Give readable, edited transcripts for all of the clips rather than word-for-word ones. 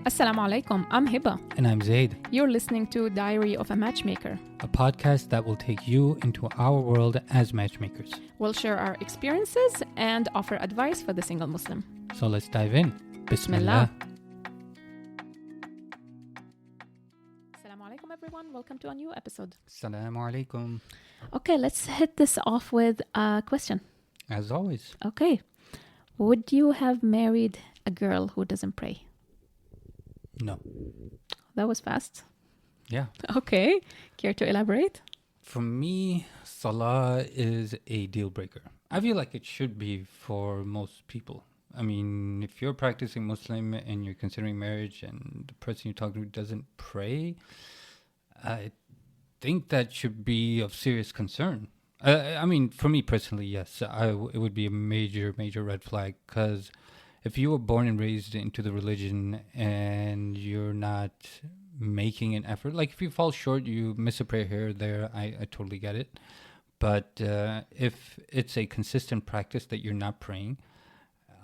Assalamu alaikum, I'm Hiba. And I'm Zaid, You're listening to Diary of a Matchmaker. a podcast that will take you into our world as matchmakers. We'll share our experiences and offer advice for the single Muslim. So let's dive in. Bismillah. Assalamu alaikum everyone, welcome to a new episode. Assalamu alaikum. Okay, let's hit this off with a question. As always. Okay, would you have married a girl who doesn't pray? No. That was fast. Yeah. Okay, care to elaborate? For me, salah is a deal breaker. I feel like it should be for most people. I mean, if you're practicing Muslim and you're considering marriage and the person you're talking to doesn't pray, I think that should be of serious concern. I mean, for me personally, yes, it would be a major, major red flag, because if you were born and raised into the religion and you're not making an effort, like if you fall short, you miss a prayer here or there, I totally get it. But if it's a consistent practice that you're not praying,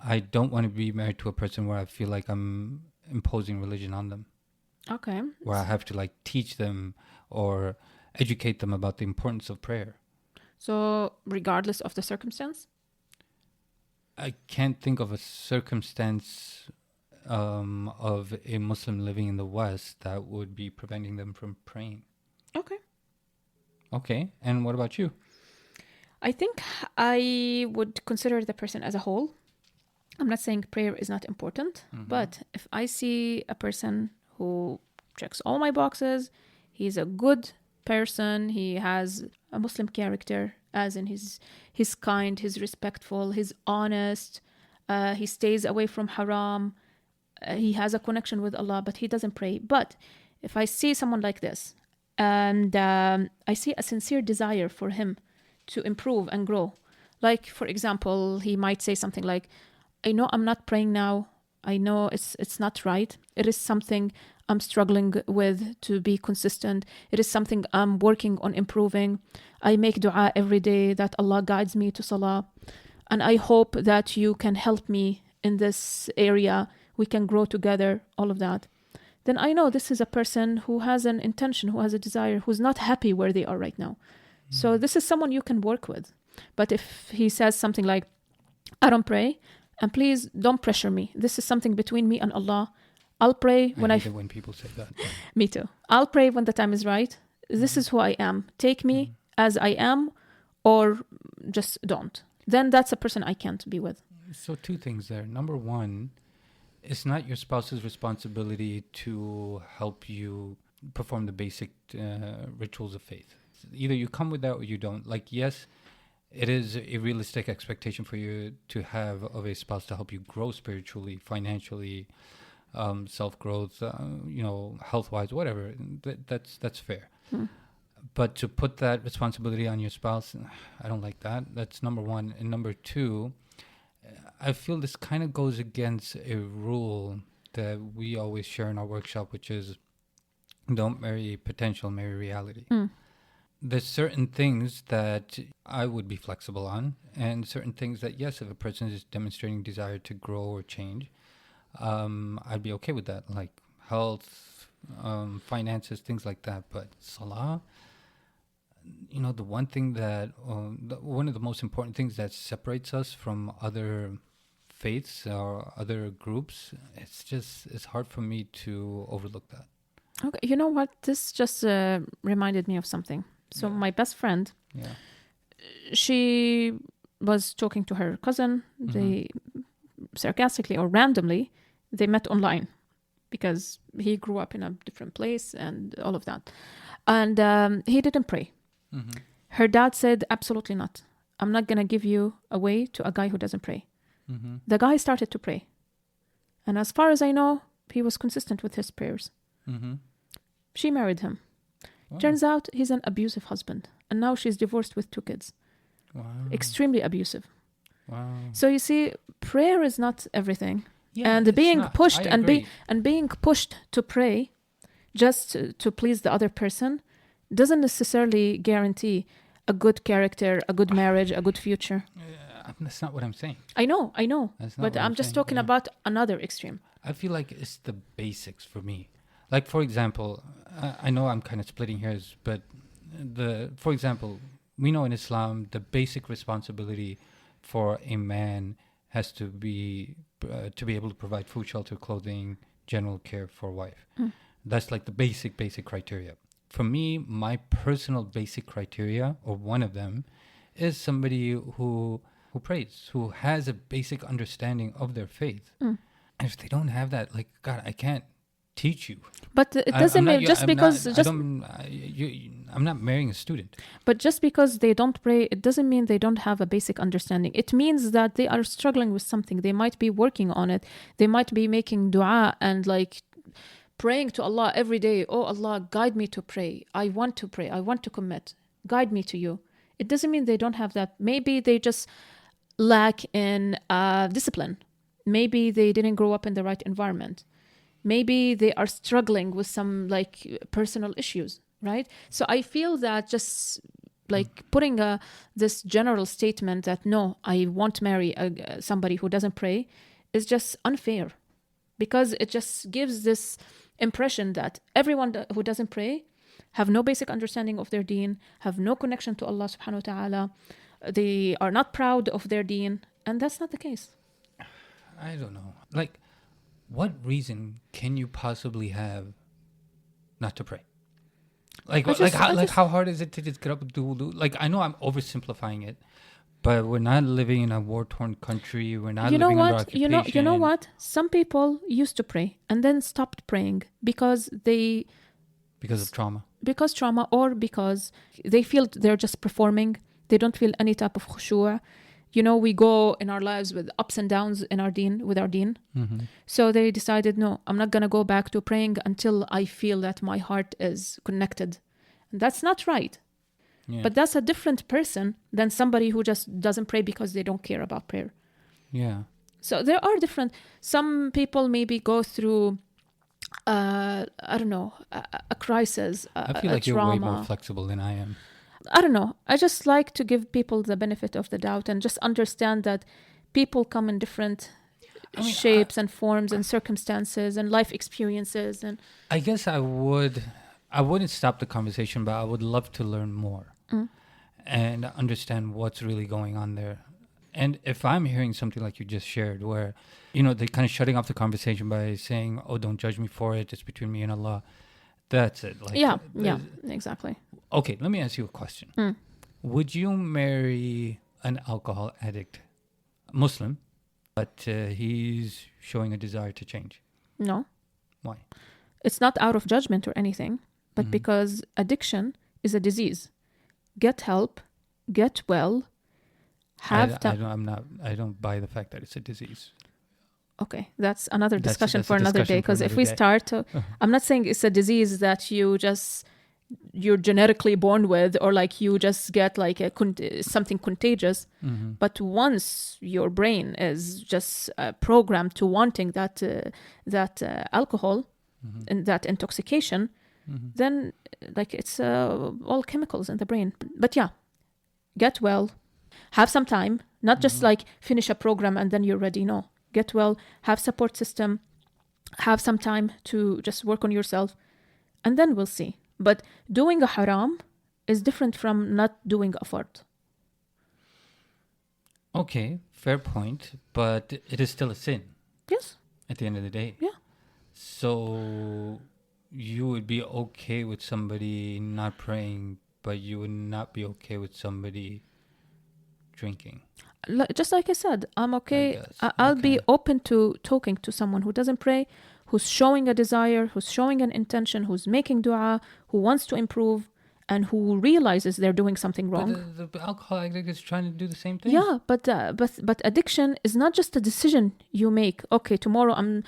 I don't want to be married to a person where I feel like I'm imposing religion on them. Okay. Where I have to like teach them or educate them about the importance of prayer. So, regardless of the circumstance? I can't think of a circumstance of a Muslim living in the West that would be preventing them from praying. Okay. Okay, and what about you? I think I would consider the person as a whole. I'm not saying prayer is not important, but if I see a person who checks all my boxes, he's a good person, he has a Muslim character, as in he's kind, he's respectful, he's honest, he stays away from haram, he has a connection with Allah, but he doesn't pray. But if I see someone like this, and I see a sincere desire for him to improve and grow, like, for example, he might say something like, I know I'm not praying now, I know it's not right, it is something I'm struggling with to be consistent. It is something I'm working on improving. I make dua every day that Allah guides me to salah. And I hope that you can help me in this area. We can grow together, all of that. Then I know this is a person who has an intention, who has a desire, who's not happy where they are right now. So this is someone you can work with. But if he says something like, I don't pray, and please don't pressure me. This is something between me and Allah. I'll pray when I hate it when people say that. Me too. I'll pray when the time is right. This is who I am. Take me as I am, or just don't. Then that's a person I can't be with. So two things there. Number one, it's not your spouse's responsibility to help you perform the basic rituals of faith. Either you come with that or you don't. Like, yes, it is a realistic expectation for you to have of a spouse to help you grow spiritually, financially, self-growth, health-wise, whatever. That's fair. But to put that responsibility on your spouse, I don't like that. That's number one. And number two, I feel this kind of goes against a rule that we always share in our workshop, which is don't marry potential, marry reality. There's certain things that I would be flexible on, and certain things that, yes, if a person is demonstrating desire to grow or change, I'd be okay with that, like health, finances, things like that. But salah, the one thing that, one of the most important things that separates us from other faiths or other groups, it's hard for me to overlook that. Okay, you know what? This just reminded me of something. So my best friend, she was talking to her cousin. They sarcastically or randomly, they met online because he grew up in a different place and all of that. And he didn't pray. Her dad said, absolutely not. I'm not going to give you away to a guy who doesn't pray. The guy started to pray. And as far as I know, he was consistent with his prayers. She married him. Wow. Turns out he's an abusive husband. And now she's divorced with 2 kids. Wow. Extremely abusive. Wow. So you see, prayer is not everything. Yeah, and being not. pushed and being pushed to pray just to please the other person doesn't necessarily guarantee a good character, a good marriage, a good future. That's not what I'm saying. I know. That's not But what I'm just saying. talking Yeah. about another extreme. I feel like it's the basics for me. Like, for example, I know I'm kind of splitting hairs, but for example, we know in Islam the basic responsibility for a man has to be able to provide food, shelter, clothing, general care for a wife. That's like the basic criteria. For me, my personal basic criteria, or one of them, is somebody who prays, who has a basic understanding of their faith. And if they don't have that, like, God, I can't teach you. But it doesn't mean just because I'm not marrying a student. But just because they don't pray, it doesn't mean they don't have a basic understanding. It means that they are struggling with something. They might be working on it. They might be making dua and like praying to Allah every day. Oh Allah, guide me to pray. I want to pray. I want to commit. Guide me to you. It doesn't mean they don't have that. Maybe they just lack in discipline. Maybe they didn't grow up in the right environment. Maybe they are struggling with some like personal issues, right? So I feel that just like putting this general statement that no, I won't marry somebody who doesn't pray is just unfair, because it just gives this impression that everyone who doesn't pray have no basic understanding of their deen, have no connection to Allah subhanahu wa ta'ala, they are not proud of their deen, and that's not the case. I don't know. Like, what reason can you possibly have not to pray? How hard is it to just get up and do wudu? Like, I know I'm oversimplifying it, but we're not living in a war-torn country. We're not living under occupation. You know what? Some people used to pray and then stopped praying because of trauma. Because trauma, or because they feel they're just performing. They don't feel any type of khushu'. You know, we go in our lives with ups and downs in our deen, with our deen. Mm-hmm. So they decided, no, I'm not going to go back to praying until I feel that my heart is connected. And that's not right. Yeah. But that's a different person than somebody who just doesn't pray because they don't care about prayer. Yeah. So there are different. Some people maybe go through, I don't know, a crisis, I feel like trauma. you're way more flexible than I am. I don't know. I just like to give people the benefit of the doubt and just understand that people come in different shapes and forms and circumstances and life experiences. And I guess I wouldn't stop the conversation, but I would love to learn more and understand what's really going on there. And if I'm hearing something like you just shared, where, you know, they're kind of shutting off the conversation by saying, oh, don't judge me for it, it's between me and Allah. That's it. Like, yeah, exactly. Okay, let me ask you a question. Would you marry an alcohol addict, Muslim, but he's showing a desire to change? No. Why? It's not out of judgment or anything, but because addiction is a disease. Get help, get well, I don't buy the fact that it's a disease. Okay, that's another discussion for another day. Because if we start, I'm not saying it's a disease that you're genetically born with, or like you just get like something contagious. But once your brain is just programmed to wanting that alcohol and that intoxication, then like it's all chemicals in the brain. But yeah, get well, have some time, not just like finish a program and then you're ready. No. Get well, have support system, have some time to just work on yourself, and then we'll see. But doing a haram is different from not doing a fard. Okay, fair point, but it is still a sin. Yes. At the end of the day. Yeah. So you would be okay with somebody not praying, but you would not be okay with somebody drinking. Just like I said, I'm okay. I'll be open to talking to someone who doesn't pray, who's showing a desire, who's showing an intention, who's making dua, who wants to improve, and who realizes they're doing something wrong. But the alcohol addict is trying to do the same thing. Yeah, but addiction is not just a decision you make. Okay, tomorrow I'm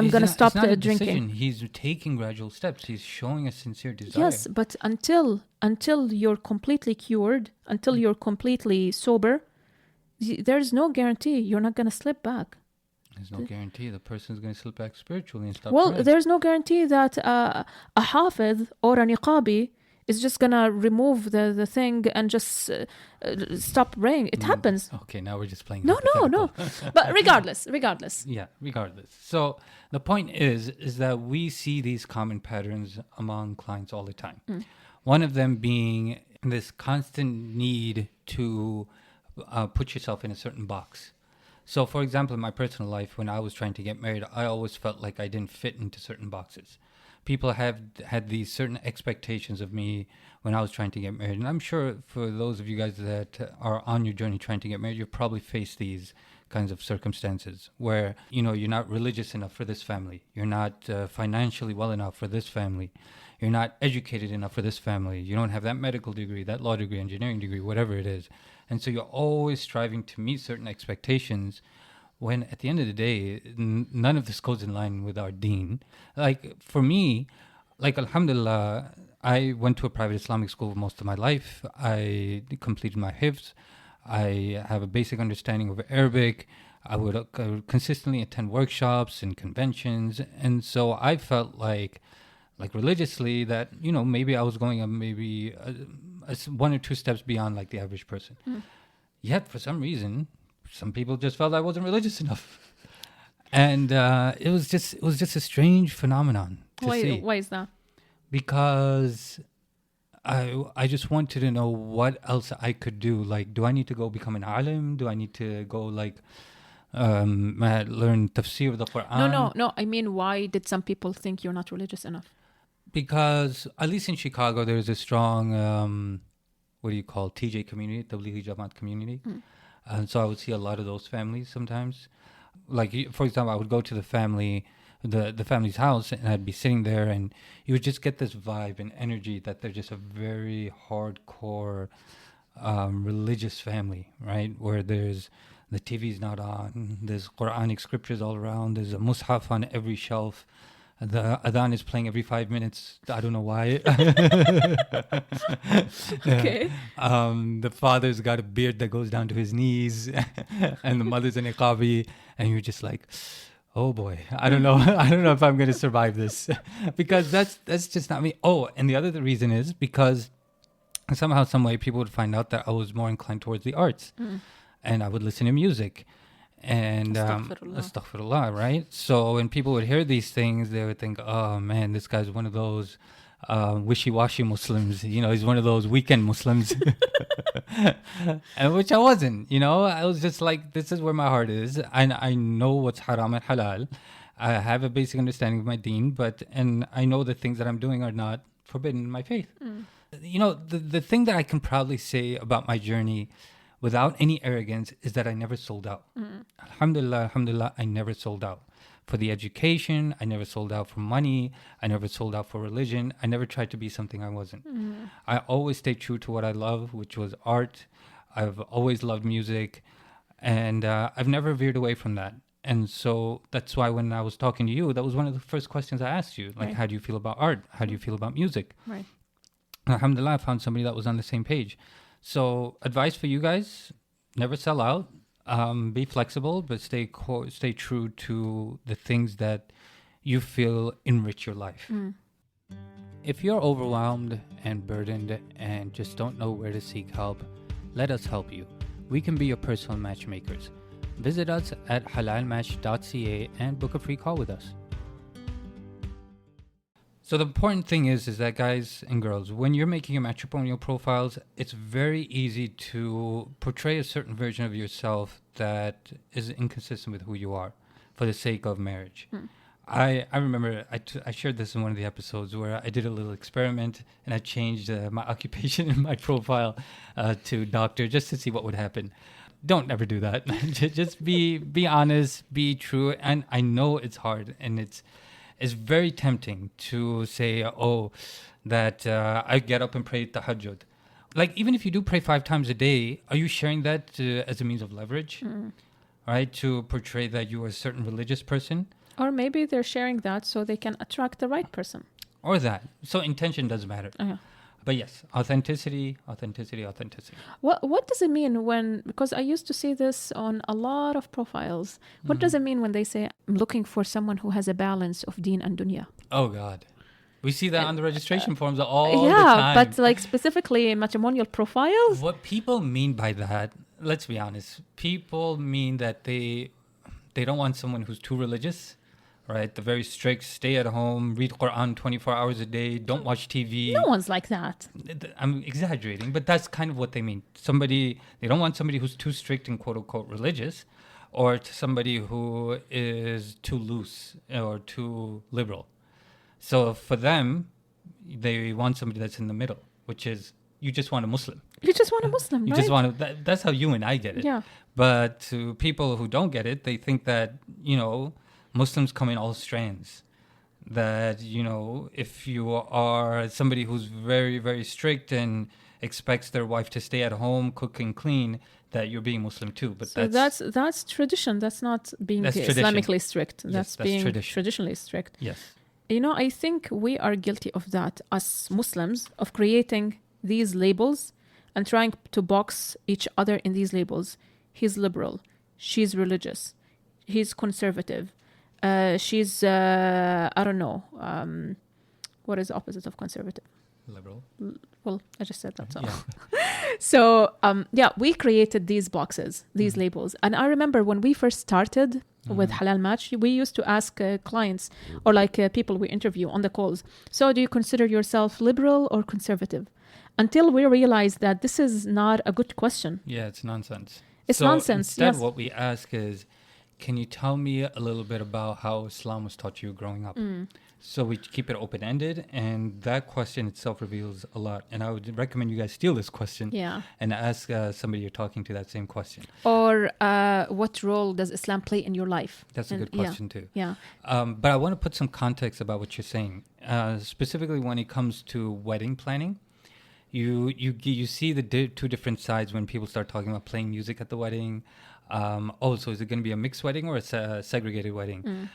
gonna stop drinking. He's taking gradual steps. He's showing a sincere desire. Yes, but until you're completely cured, until you're completely sober, there's no guarantee you're not gonna slip back. There's no guarantee the person's going to slip back spiritually and stop Well, praying. there's no guarantee that a hafiz or a niqabi is just gonna remove the thing and just stop praying. It happens. Okay, now we're just playing. No. But regardless. Yeah, regardless. So the point is that we see these common patterns among clients all the time. One of them being this constant need to put yourself in a certain box. So, for example, in my personal life, when I was trying to get married, I always felt like I didn't fit into certain boxes. People have had these certain expectations of me when I was trying to get married. And I'm sure for those of you guys that are on your journey trying to get married, you've probably faced these kinds of circumstances where, you're not religious enough for this family. You're not financially well enough for this family. You're not educated enough for this family. You don't have that medical degree, that law degree, engineering degree, whatever it is. And so you're always striving to meet certain expectations when at the end of the day, none of this goes in line with our deen. Like for me, alhamdulillah, I went to a private Islamic school most of my life. I completed my hifz. I have a basic understanding of Arabic. I would consistently attend workshops and conventions. And so I felt like religiously that, maybe I was going one or two steps beyond like the average person. Yet for some reason, some people just felt I wasn't religious enough. And it was just a strange phenomenon to see. Why is that? Because I just wanted to know what else I could do. Like, do I need to go become an alim? Do I need to go learn tafsir of the Quran? No. I mean, why did some people think you're not religious enough? Because at least in Chicago, there's a strong, TJ community, Tablighi Jamaat community. And so I would see a lot of those families sometimes. Like, for example, I would go to the family's house and I'd be sitting there and you would just get this vibe and energy that they're just a very hardcore religious family, right? Where the TV's not on, there's Quranic scriptures all around, there's a mushaf on every shelf. The adhan is playing every 5 minutes. I don't know why. Okay. The father's got a beard that goes down to his knees, and the mother's an niqabi, and you're just like, oh boy, I don't know if I'm going to survive this, because that's just not me. Oh, and the other reason is because somehow, some way, people would find out that I was more inclined towards the arts, and I would listen to music. And astaghfirullah, right? So when people would hear these things, they would think, oh man, this guy's one of those wishy-washy Muslims. He's one of those weekend Muslims. And which I wasn't, I was just like, this is where my heart is. I know what's haram and halal. I have a basic understanding of my deen, and I know the things that I'm doing are not forbidden in my faith. The thing that I can proudly say about my journey without any arrogance is that I never sold out. Alhamdulillah, I never sold out. For the education, I never sold out for money. I never sold out for religion. I never tried to be something I wasn't. I always stayed true to what I love, which was art. I've always loved music. And I've never veered away from that. And so that's why when I was talking to you, that was one of the first questions I asked you. Like, how do you feel about art? How do you feel about music? Right. Alhamdulillah, I found somebody that was on the same page. So advice for you guys, never sell out, be flexible, but stay true to the things that you feel enrich your life. If you're overwhelmed and burdened and just don't know where to seek help, let us help you. We can be your personal matchmakers. Visit us at halalmatch.ca and book a free call with us. So the important thing is that guys and girls, when you're making your matrimonial profiles, it's very easy to portray a certain version of yourself that is inconsistent with who you are for the sake of marriage. I remember I shared this in one of the episodes where I did a little experiment and I changed my occupation in my profile to doctor just to see what would happen. Don't ever do that. Just be honest, be true. And I know it's hard and it's very tempting to say, that I get up and pray tahajjud. Like, even if you do pray 5 times a day, are you sharing that as a means of leverage, right? To portray that you are a certain religious person? Or maybe they're sharing that so they can attract the right person. Or that. So intention does matter. But yes, authenticity. What does it mean because I used to see this on a lot of profiles. What does it mean when they say, I'm looking for someone who has a balance of deen and dunya? Oh God. We see that on the registration forms all the Yeah, time. but like specifically in matrimonial profiles. What people mean by that, let's be honest, people mean that they don't want someone who's too religious, right? The very strict, stay at home, read Quran 24 hours a day, don't watch TV. No one's like that. I'm exaggerating, but that's kind of what they mean. They don't want somebody who's too strict and quote unquote religious, or to somebody who is too loose or too liberal. So for them, they want somebody that's in the middle, which is you just want a Muslim. You just want a Muslim, You right? just want to, that's how you and I get it. Yeah. But to people who don't get it, they think that, Muslims come in all strands. That, if you are somebody who's very, very strict and expects their wife to stay at home, cook and clean, that you're being Muslim too. But so that's tradition. That's not being Islamically strict. That's being traditionally strict. Yes. I think we are guilty of that as Muslims, of creating these labels and trying to box each other in these labels. He's liberal. She's religious. He's conservative. She's, I don't know. What is the opposite of conservative? Liberal. Well, I just said that. So, Yeah. so we created these boxes, these labels. And I remember when we first started with Halal Match, we used to ask clients or like people we interview on the calls, so do you consider yourself liberal or conservative? Until we realized that this is not a good question. Yeah, it's nonsense. It's nonsense. Instead, yes. what we ask is, can you tell me a little bit about how Islam was taught to you growing up? So we keep it open-ended, and that question itself reveals a lot. And I would recommend you guys steal this question and ask somebody you're talking to that same question. Or what role does Islam play in your life? That's a good question too. Yeah. But I want to put some context about what you're saying, specifically when it comes to wedding planning. You see the two different sides when people start talking about playing music at the wedding. So is it going to be a mixed wedding or a segregated wedding?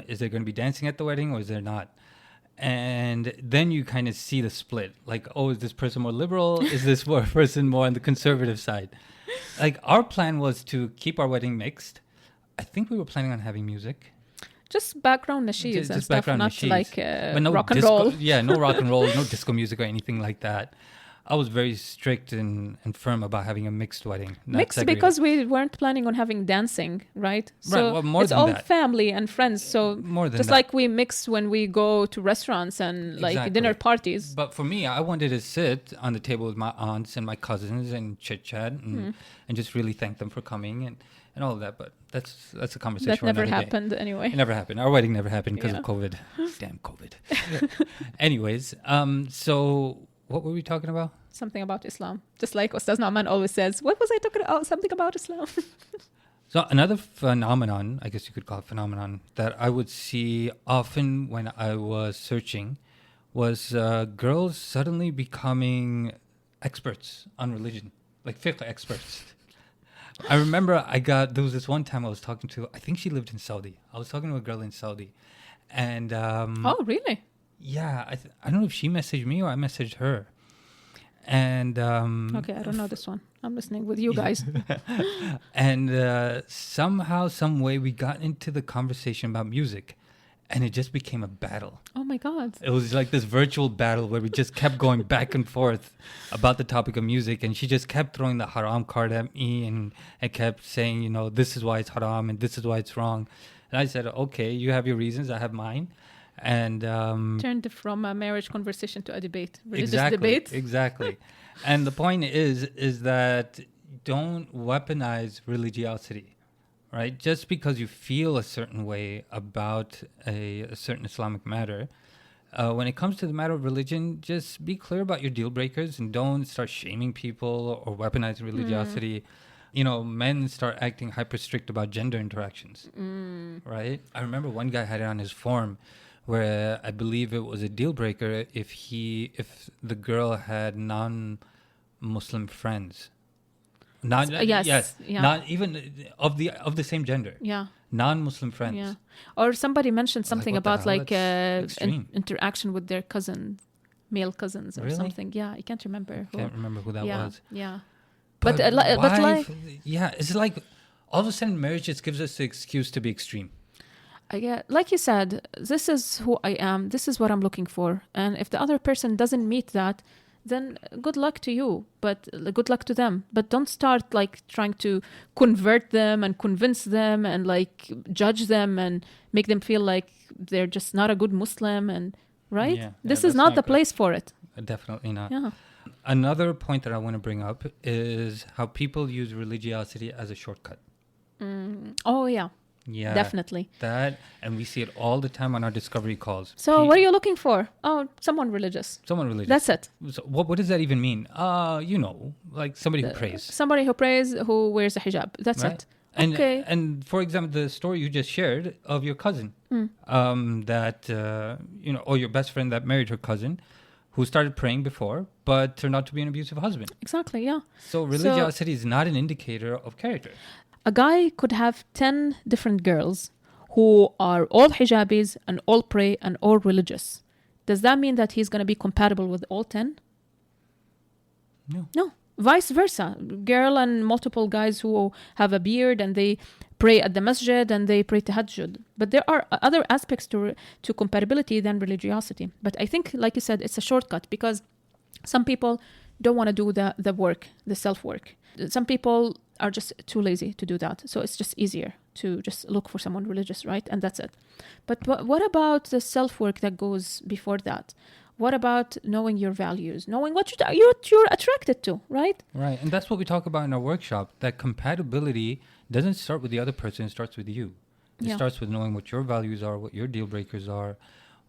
Is there going to be dancing at the wedding or is there not? And then you kind of see the split. Like, is this person more liberal? Is this person more on the conservative side? Like, our plan was to keep our wedding mixed. I think we were planning on having music. Just background nasheeds and stuff, not nasheeds. like no rock and disco, roll. Yeah, no rock and roll, no disco music or anything like that. I was very strict and firm about having a mixed wedding. Mixed segregated. Because we weren't planning on having dancing, right? So well, more it's than all that. family and friends. So more than just that. like we mix when we go to restaurants and like dinner parties. But for me, I wanted to sit on the table with my aunts and my cousins and chit chat and just really thank them for coming and all of that. But that's a conversation. That for never another happened day. anyway. It never happened. Our wedding never happened because of COVID. Damn COVID. Anyways, so what were we talking about? Something about Islam. Just like Ustaz Nauman always says, what was I talking about? Something about Islam. So another phenomenon, I guess you could call it phenomenon, that I would see often when I was searching was girls suddenly becoming experts on religion, like fiqh experts. I remember there was this one time I was talking to, I think she lived in Saudi. I was talking to a girl in Saudi. And oh, really? Yeah, I don't know if she messaged me or I messaged her. And okay, I don't know this one. I'm listening with you guys. And somehow, some way, we got into the conversation about music, and it just became a battle. Oh my God! It was like this virtual battle where we just kept going back and forth about the topic of music, and she just kept throwing the haram card at me, and kept saying, this is why it's haram and this is why it's wrong. And I said, okay, you have your reasons, I have mine. And turned from a marriage conversation to a debate, religious debate. Exactly. And the point is that don't weaponize religiosity, right? Just because you feel a certain way about a certain Islamic matter, when it comes to the matter of religion, just be clear about your deal breakers and don't start shaming people or weaponize religiosity. Men start acting hyper strict about gender interactions, right? I remember one guy had it on his form where I believe it was a deal breaker if the girl had non-Muslim friends. Not even of the same gender. Yeah. Non-Muslim friends. Yeah. Or somebody mentioned something about like interaction with their male cousins or something. Yeah, I can't remember. I can't remember who that was. Yeah. But it's like all of a sudden marriage just gives us the excuse to be extreme. I get, like you said, this is who I am. This is what I'm looking for. And if the other person doesn't meet that, then good luck to you, but good luck to them. But don't start like trying to convert them and convince them and like judge them and make them feel like they're just not a good Muslim. And right, this is not the place for it. Definitely not. Yeah. Another point that I want to bring up is how people use religiosity as a shortcut. Oh yeah. Yeah, definitely. That, and we see it all the time on our discovery calls. So what are you looking for? Oh, someone religious. Someone religious. That's it. So what does that even mean? Like somebody who prays. Somebody who prays, who wears a hijab. That's right? it. And, okay. And for example, the story you just shared of your cousin, or your best friend that married her cousin, who started praying before, but turned out to be an abusive husband. Exactly, yeah. So religiosity is not an indicator of character. A guy could have 10 different girls who are all hijabis and all pray and all religious. Does that mean that he's going to be compatible with all 10? No. Vice versa. Girl and multiple guys who have a beard and they pray at the masjid and they pray tahajjud. But there are other aspects to compatibility than religiosity. But I think, like you said, it's a shortcut because some people don't want to do the work, the self-work. Some people are just too lazy to do that. So it's just easier to just look for someone religious, right? And that's it. But what about the self-work that goes before that? What about knowing your values, knowing what you're attracted to, right? Right. And that's what we talk about in our workshop, that compatibility doesn't start with the other person, it starts with you. It starts with knowing what your values are, what your deal breakers are,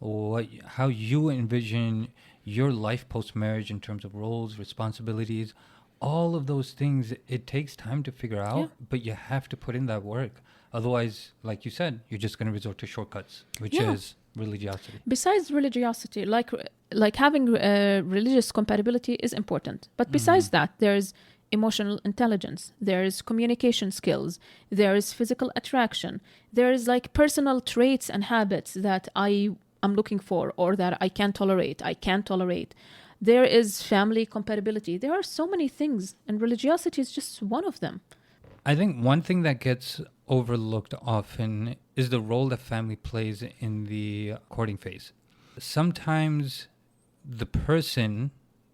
how you envision your life post-marriage in terms of roles, responsibilities. All of those things, it takes time to figure out, but you have to put in that work. Otherwise, like you said, you're just going to resort to shortcuts, which is religiosity. Besides religiosity, like having religious compatibility is important. But besides that, there's emotional intelligence, there's communication skills, there's physical attraction, there's like personal traits and habits that I'm looking for or that I can't tolerate. There is family compatibility. There are so many things, and religiosity is just one of them. I think one thing that gets overlooked often is the role that family plays in the courting phase. Sometimes the person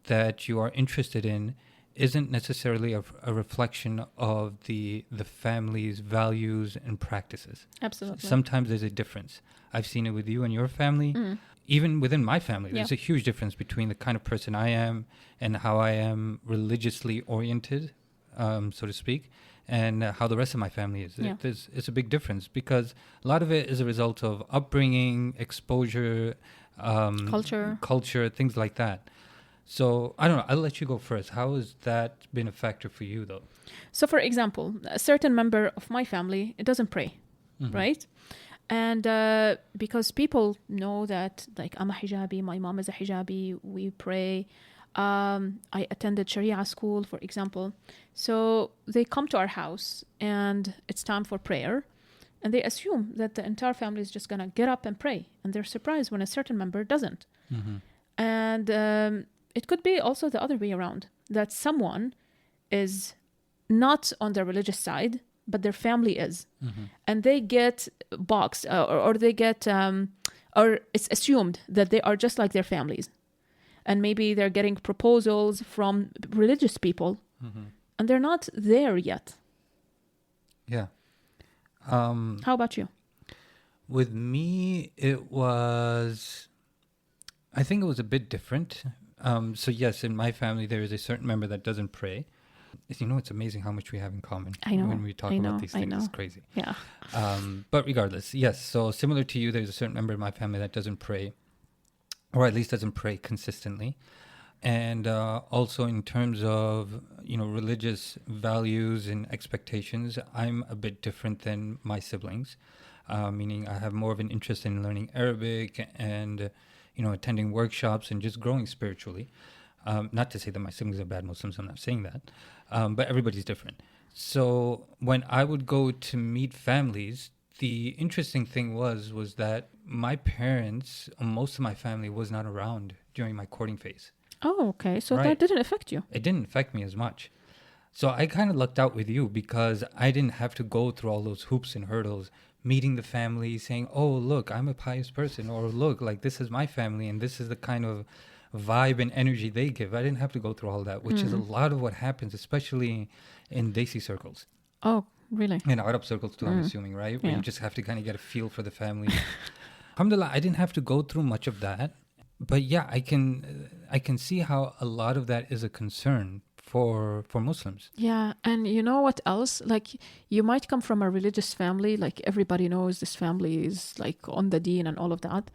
that you are interested in isn't necessarily a reflection of the family's values and practices. Absolutely. Sometimes there's a difference. I've seen it with you and your family. Even within my family, there's a huge difference between the kind of person I am and how I am religiously oriented, so to speak, and how the rest of my family is. Yeah. It's a big difference because a lot of it is a result of upbringing, exposure, culture, things like that. So, I don't know, I'll let you go first. How has that been a factor for you, though? So, for example, a certain member of my family, it doesn't pray, right? And because people know that, like, I'm a hijabi, my mom is a hijabi, we pray. I attended Sharia school, for example. So they come to our house and it's time for prayer. And they assume that the entire family is just going to get up and pray. And they're surprised when a certain member doesn't. And it could be also the other way around, that someone is not on the religious side, but their family is. And they get boxed or they get, or it's assumed that they are just like their families. And maybe they're getting proposals from religious people and they're not there yet. Yeah. How about you? With me, I think it was a bit different. So yes, in my family, there is a certain member that doesn't pray. You know, it's amazing how much we have in common. I know. When we talk about these things, it's crazy. Yeah. But regardless, yes. So similar to you, there's a certain member of my family that doesn't pray, or at least doesn't pray consistently. And also in terms of, religious values and expectations, I'm a bit different than my siblings, meaning I have more of an interest in learning Arabic and, attending workshops and just growing spiritually. Not to say that my siblings are bad Muslims, I'm not saying that, but everybody's different. So when I would go to meet families, the interesting thing was that my parents, most of my family was not around during my courting phase. Oh, okay. So that didn't affect you. It didn't affect me as much. So I kind of lucked out with you because I didn't have to go through all those hoops and hurdles, meeting the family, saying, oh, look, I'm a pious person, or look, like this is my family and this is the kind of vibe and energy they give. I didn't have to go through all that, which is a lot of what happens, especially in Desi circles. Oh, really? In Arab circles too, I'm assuming, right? Where you just have to kind of get a feel for the family. Alhamdulillah, I didn't have to go through much of that. But yeah, I can see how a lot of that is a concern for Muslims. Yeah, and you know what else? Like, you might come from a religious family, like everybody knows this family is like on the deen and all of that.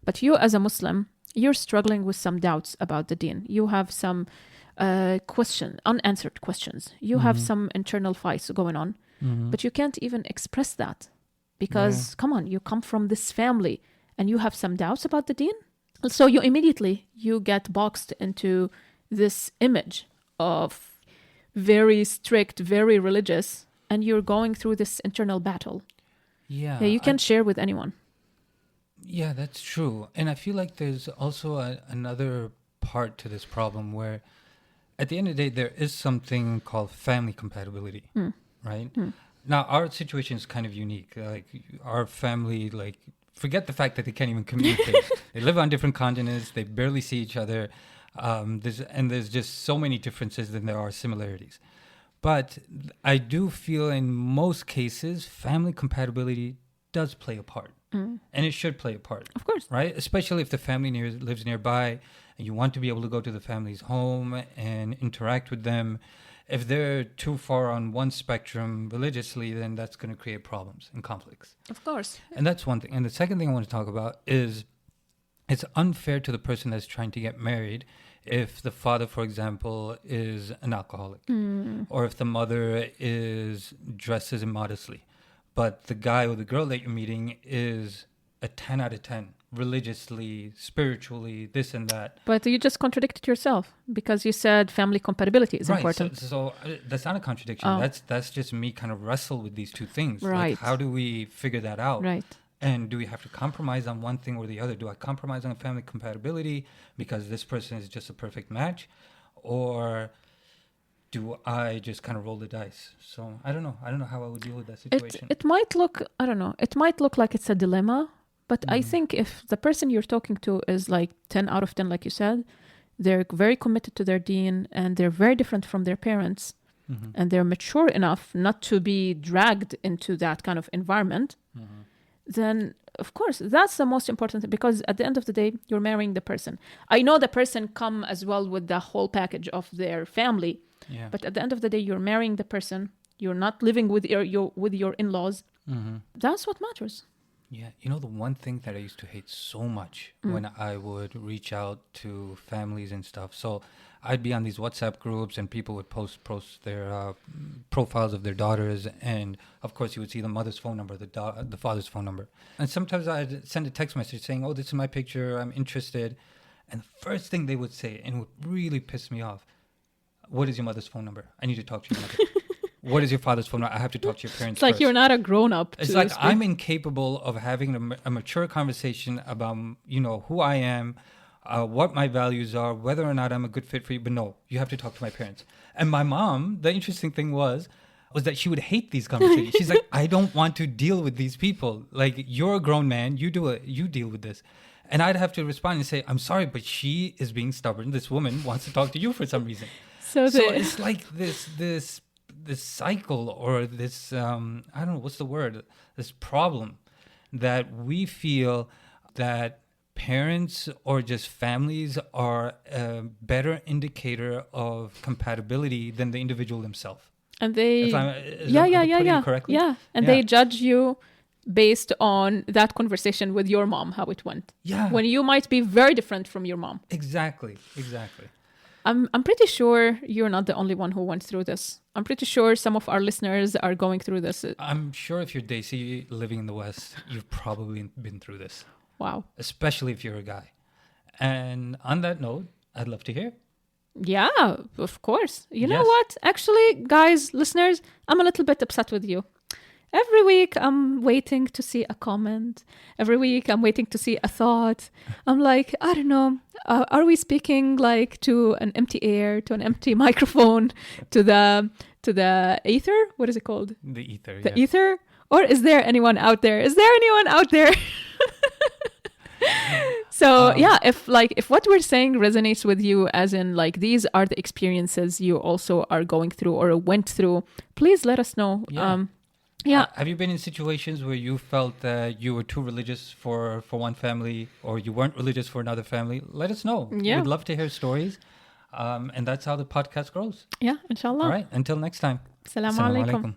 But you as a Muslim, you're struggling with some doubts about the deen. You have some unanswered questions. You have some internal fights going on, but you can't even express that because, come on, you come from this family and you have some doubts about the deen. So you get boxed into this image of very strict, very religious, and you're going through this internal battle. Yeah, you can't share with anyone. Yeah, that's true. And I feel like there's also another part to this problem where at the end of the day, there is something called family compatibility, right? Now, our situation is kind of unique. Like our family, like, forget the fact that they can't even communicate. They live on different continents. They barely see each other. There's just so many differences than there are similarities. But I do feel in most cases, family compatibility does play a part. And it should play a part. Of course. Right? Especially if the family lives nearby and you want to be able to go to the family's home and interact with them. If they're too far on one spectrum religiously, then that's going to create problems and conflicts. Of course. And that's one thing. And the second thing I want to talk about is it's unfair to the person that's trying to get married if the father, for example, is an alcoholic, or if the mother dresses immodestly, but the guy or the girl that you're meeting is a 10 out of 10, religiously, spiritually, this and that. But you just contradicted yourself because you said family compatibility is important. So that's not a contradiction. That's just me kind of wrestle with these two things. Right. Like, how do we figure that out? Right. And do we have to compromise on one thing or the other? Do I compromise on family compatibility because this person is just a perfect match? Or do I just kind of roll the dice? So I don't know. I don't know how I would deal with that situation. It might look, I don't know, it might look like it's a dilemma. But I think if the person you're talking to is like 10 out of 10, like you said, they're very committed to their deen and they're very different from their parents and they're mature enough not to be dragged into that kind of environment, then of course that's the most important thing, because at the end of the day, you're marrying the person. I know the person come as well with the whole package of their family, but at the end of the day, you're marrying the person. You're not living with your in-laws. That's what matters. Yeah, you know, the one thing that I used to hate so much when I would reach out to families and stuff. So I'd be on these WhatsApp groups and people would post their profiles of their daughters. And of course, you would see the mother's phone number, the father's phone number. And sometimes I'd send a text message saying, oh, this is my picture, I'm interested. And the first thing they would say, and it would really piss me off, what is your mother's phone number? I need to talk to your mother. What is your father's phone number? I have to talk to your parents. It's like first. You're not a grown-up. It's like I'm incapable of having a mature conversation about, you know, who I am, what my values are, whether or not I'm a good fit for you. But no, you have to talk to my parents. And my mom, the interesting thing was that she would hate these conversations. She's like, I don't want to deal with these people. Like, you're a grown man. You deal with this. And I'd have to respond and say, I'm sorry, but she is being stubborn. This woman wants to talk to you for some reason. So it's like this cycle or this, I don't know, what's the word? This problem that we feel that parents or just families are a better indicator of compatibility than the individual himself. And they, correctly? Yeah. And they judge you based on that conversation with your mom, how it went. Yeah. When you might be very different from your mom. Exactly. I'm pretty sure you're not the only one who went through this. I'm pretty sure some of our listeners are going through this. I'm sure if you're Desi living in the West, you've probably been through this. Wow. Especially if you're a guy. And on that note, I'd love to hear. Yeah, of course. You know what? Actually, guys, listeners, I'm a little bit upset with you. Every week, I'm waiting to see a comment. Every week, I'm waiting to see a thought. I'm like, I don't know. Are we speaking like to an empty air, to an empty microphone, to the ether? What is it called? The ether. The ether? Or is there anyone out there? Is there anyone out there? So if what we're saying resonates with you, as in like these are the experiences you also are going through or went through, please let us know. Have you been in situations where you felt that you were too religious for one family, or you weren't religious for another family? Let us know. Yeah. We'd love to hear stories. And that's how the podcast grows. Yeah, inshallah. All right. Until next time. Assalamu alaikum.